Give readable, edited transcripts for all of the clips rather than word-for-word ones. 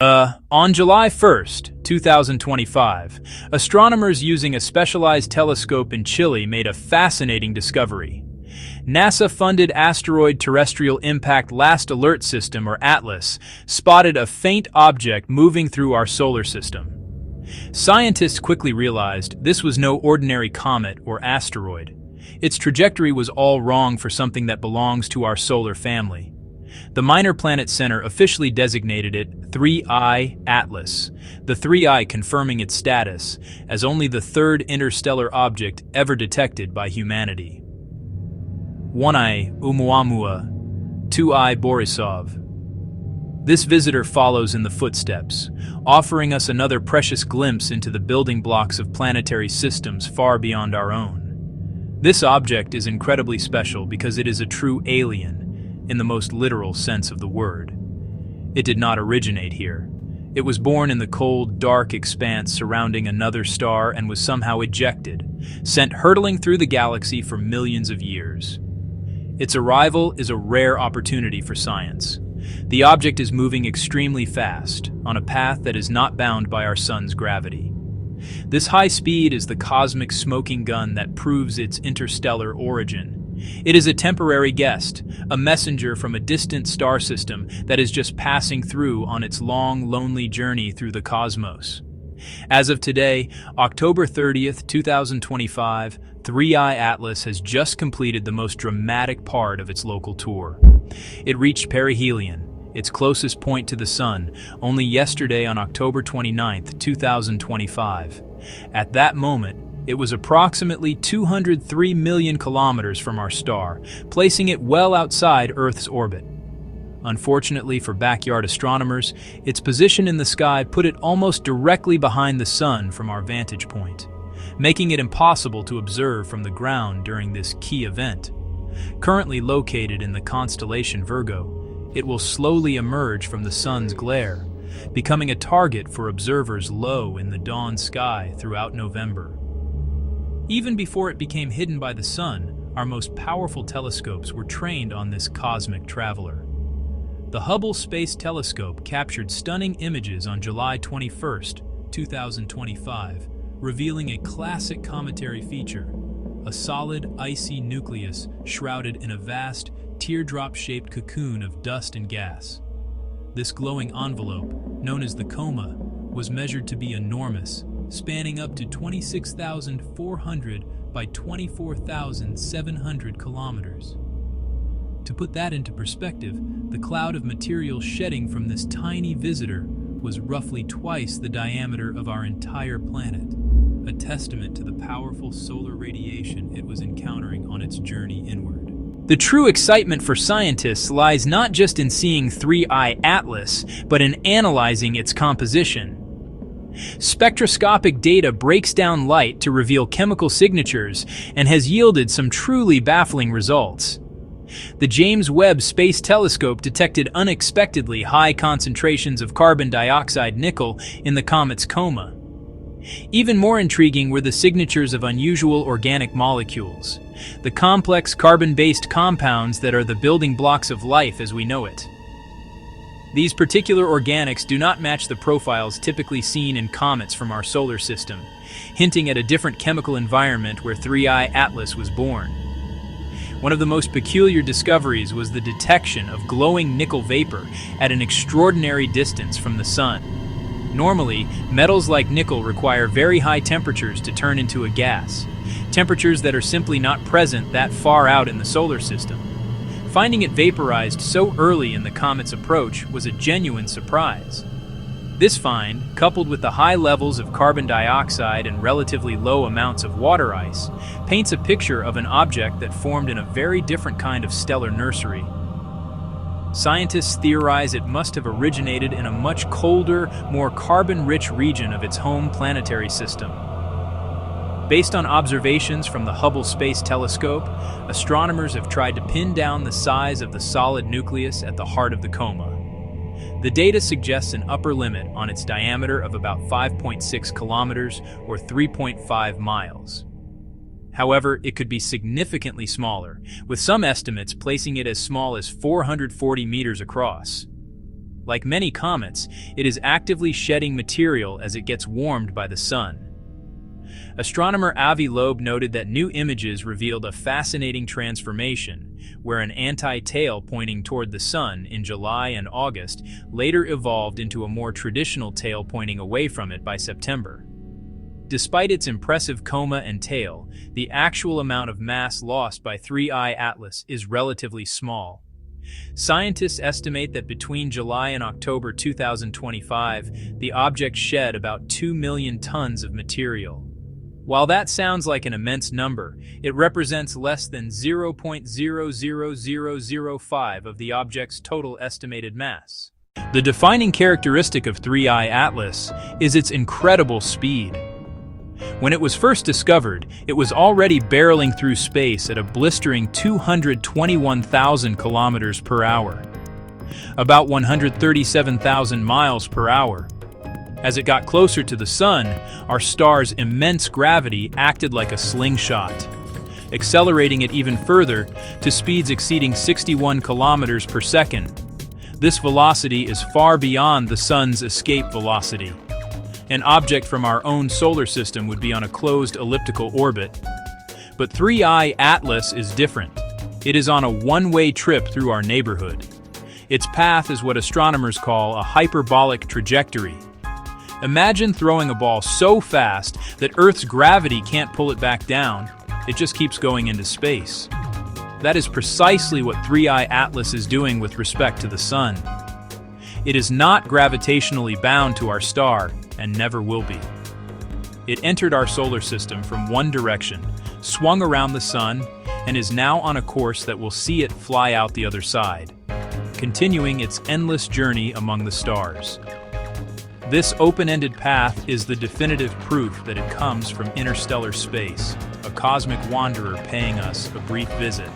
On July 1st, 2025, astronomers using a specialized telescope in Chile made a fascinating discovery. NASA-funded Asteroid Terrestrial Impact Last Alert System, or ATLAS, spotted a faint object moving through our solar system. Scientists quickly realized this was no ordinary comet or asteroid. Its trajectory was all wrong for something that belongs to our solar family. The Minor Planet Center officially designated it 3I Atlas, the 3I confirming its status as only the third interstellar object ever detected by humanity. 1I Oumuamua, 2I Borisov. This visitor follows in the footsteps, offering us another precious glimpse into the building blocks of planetary systems far beyond our own. This object is incredibly special because it is a true alien, in the most literal sense of the word. It did not originate here. It was born in the cold, dark expanse surrounding another star and was somehow ejected, sent hurtling through the galaxy for millions of years. Its arrival is a rare opportunity for science. The object is moving extremely fast, on a path that is not bound by our sun's gravity. This high speed is the cosmic smoking gun that proves its interstellar origin. It is a temporary guest, a messenger from a distant star system that is just passing through on its long, lonely journey through the cosmos. As of today, October 30th, 2025, 3I Atlas has just completed the most dramatic part of its local tour. It reached perihelion, its closest point to the Sun, only yesterday on October 29th, 2025. At that moment, it was approximately 203 million kilometers from our star, placing it well outside Earth's orbit. Unfortunately for backyard astronomers, its position in the sky put it almost directly behind the Sun from our vantage point, making it impossible to observe from the ground during this key event. Currently located in the constellation Virgo, it will slowly emerge from the Sun's glare, becoming a target for observers low in the dawn sky throughout November. Even before it became hidden by the Sun, our most powerful telescopes were trained on this cosmic traveler. The Hubble Space Telescope captured stunning images on July 21st, 2025, revealing a classic cometary feature, a solid, icy nucleus shrouded in a vast, teardrop-shaped cocoon of dust and gas. This glowing envelope, known as the coma, was measured to be enormous, spanning up to 26,400 by 24,700 kilometers. To put that into perspective, the cloud of material shedding from this tiny visitor was roughly twice the diameter of our entire planet, a testament to the powerful solar radiation it was encountering on its journey inward. The true excitement for scientists lies not just in seeing 3I Atlas, but in analyzing its composition. Spectroscopic data breaks down light to reveal chemical signatures and has yielded some truly baffling results. The James Webb Space Telescope detected unexpectedly high concentrations of carbon dioxide nickel in the comet's coma. Even more intriguing were the signatures of unusual organic molecules, the complex carbon-based compounds that are the building blocks of life as we know it. These particular organics do not match the profiles typically seen in comets from our solar system, hinting at a different chemical environment where 3I Atlas was born. One of the most peculiar discoveries was the detection of glowing nickel vapor at an extraordinary distance from the Sun. Normally, metals like nickel require very high temperatures to turn into a gas, temperatures that are simply not present that far out in the solar system. Finding it vaporized so early in the comet's approach was a genuine surprise. This find, coupled with the high levels of carbon dioxide and relatively low amounts of water ice, paints a picture of an object that formed in a very different kind of stellar nursery. Scientists theorize it must have originated in a much colder, more carbon-rich region of its home planetary system. Based on observations from the Hubble Space Telescope, astronomers have tried to pin down the size of the solid nucleus at the heart of the coma. The data suggests an upper limit on its diameter of about 5.6 kilometers or 3.5 miles. However, it could be significantly smaller, with some estimates placing it as small as 440 meters across. Like many comets, it is actively shedding material as it gets warmed by the sun. Astronomer Avi Loeb noted that new images revealed a fascinating transformation, where an anti-tail pointing toward the sun in July and August later evolved into a more traditional tail pointing away from it by September. Despite its impressive coma and tail, the actual amount of mass lost by 3I Atlas is relatively small. Scientists estimate that between July and October 2025, the object shed about 2 million tons of material. While that sounds like an immense number, it represents less than 0.00005 of the object's total estimated mass. The defining characteristic of 3I Atlas is its incredible speed. When it was first discovered, it was already barreling through space at a blistering 221,000 kilometers per hour, about 137,000 miles per hour. As it got closer to the sun, our star's immense gravity acted like a slingshot, accelerating it even further to speeds exceeding 61 kilometers per second. This velocity is far beyond the sun's escape velocity. An object from our own solar system would be on a closed elliptical orbit. But 3I Atlas is different. It is on a one-way trip through our neighborhood. Its path is what astronomers call a hyperbolic trajectory. Imagine throwing a ball so fast that Earth's gravity can't pull it back down. It just keeps going into space. That is precisely what 3I Atlas is doing with respect to the sun. It is not gravitationally bound to our star and never will be. It entered our solar system from one direction, swung around the sun, and is now on a course that will see it fly out the other side, continuing its endless journey among the stars. This open-ended path is the definitive proof that it comes from interstellar space, a cosmic wanderer paying us a brief visit.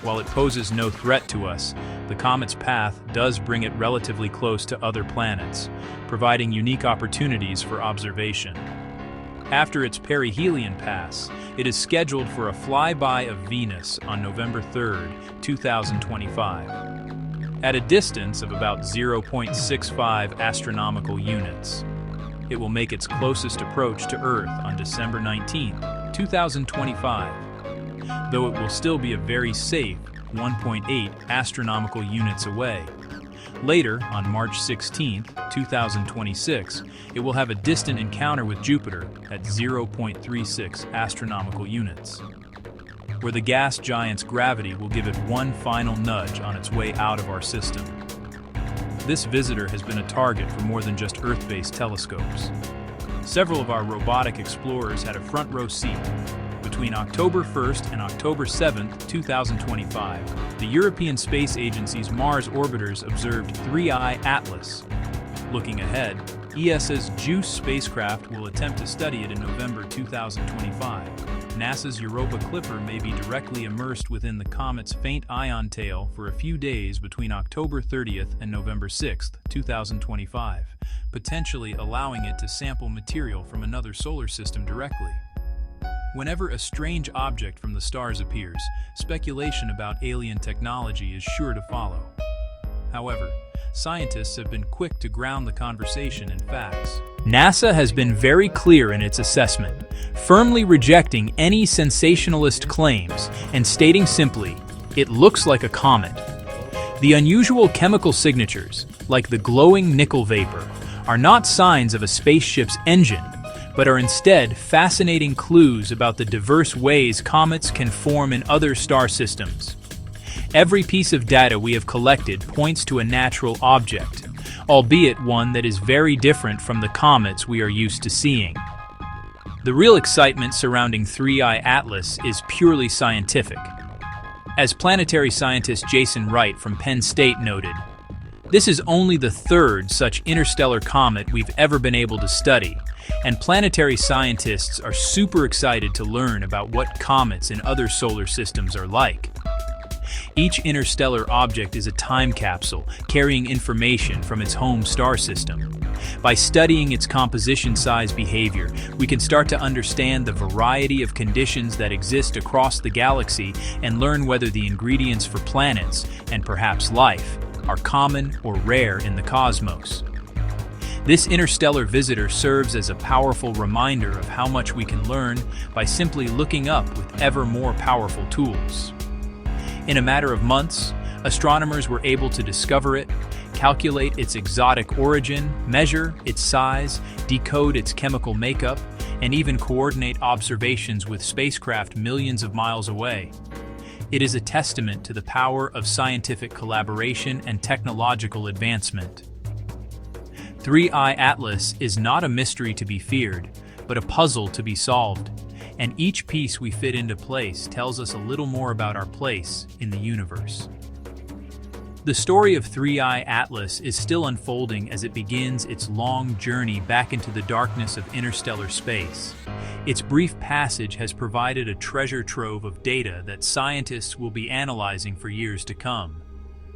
While it poses no threat to us, the comet's path does bring it relatively close to other planets, providing unique opportunities for observation. After its perihelion pass, it is scheduled for a flyby of Venus on November 3, 2025. At a distance of about 0.65 astronomical units. It will make its closest approach to Earth on December 19, 2025, though it will still be a very safe 1.8 astronomical units away. Later, on March 16, 2026, it will have a distant encounter with Jupiter at 0.36 astronomical units, where the gas giant's gravity will give it one final nudge on its way out of our system. This visitor has been a target for more than just Earth-based telescopes. Several of our robotic explorers had a front-row seat. Between October 1st and October 7th, 2025, the European Space Agency's Mars orbiters observed 3I Atlas. Looking ahead, ESA's JUICE spacecraft will attempt to study it in November 2025. NASA's Europa Clipper may be directly immersed within the comet's faint ion tail for a few days between October 30th and November 6th, 2025, potentially allowing it to sample material from another solar system directly. Whenever a strange object from the stars appears, speculation about alien technology is sure to follow. However, scientists have been quick to ground the conversation in facts. NASA has been very clear in its assessment, firmly rejecting any sensationalist claims and stating simply, it looks like a comet. The unusual chemical signatures, like the glowing nickel vapor, are not signs of a spaceship's engine, but are instead fascinating clues about the diverse ways comets can form in other star systems. Every piece of data we have collected points to a natural object, albeit one that is very different from the comets we are used to seeing. The real excitement surrounding 3I Atlas is purely scientific. As planetary scientist Jason Wright from Penn State noted, this is only the third such interstellar comet we've ever been able to study, and planetary scientists are super excited to learn about what comets in other solar systems are like. Each interstellar object is a time capsule carrying information from its home star system. By studying its composition, size, behavior, we can start to understand the variety of conditions that exist across the galaxy and learn whether the ingredients for planets, and perhaps life, are common or rare in the cosmos. This interstellar visitor serves as a powerful reminder of how much we can learn by simply looking up with ever more powerful tools. In a matter of months, astronomers were able to discover it, calculate its exotic origin, measure its size, decode its chemical makeup, and even coordinate observations with spacecraft millions of miles away. It is a testament to the power of scientific collaboration and technological advancement. 3I Atlas is not a mystery to be feared, but a puzzle to be solved, and each piece we fit into place tells us a little more about our place in the universe. The story of 3I Atlas is still unfolding as it begins its long journey back into the darkness of interstellar space. Its brief passage has provided a treasure trove of data that scientists will be analyzing for years to come,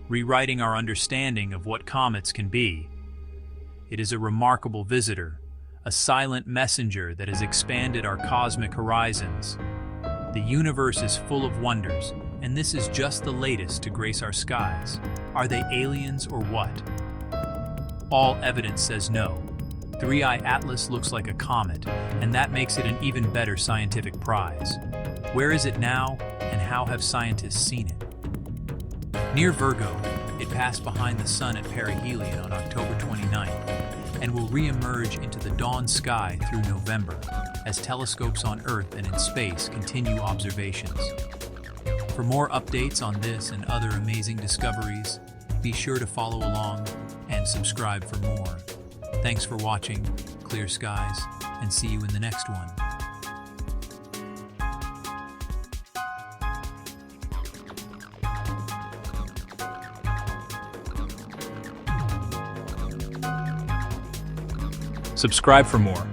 rewriting our understanding of what comets can be. It is a remarkable visitor, a silent messenger that has expanded our cosmic horizons. The universe is full of wonders, and this is just the latest to grace our skies. Are they aliens or what? All evidence says no. 3I Atlas looks like a comet, and that makes it an even better scientific prize. Where is it now, and how have scientists seen it? Near Virgo, it passed behind the Sun at perihelion on October 29th, and will re-emerge into the dawn sky through November, as telescopes on Earth and in space continue observations. For more updates on this and other amazing discoveries, be sure to follow along and subscribe for more. Thanks for watching, clear skies, and see you in the next one. Subscribe for more.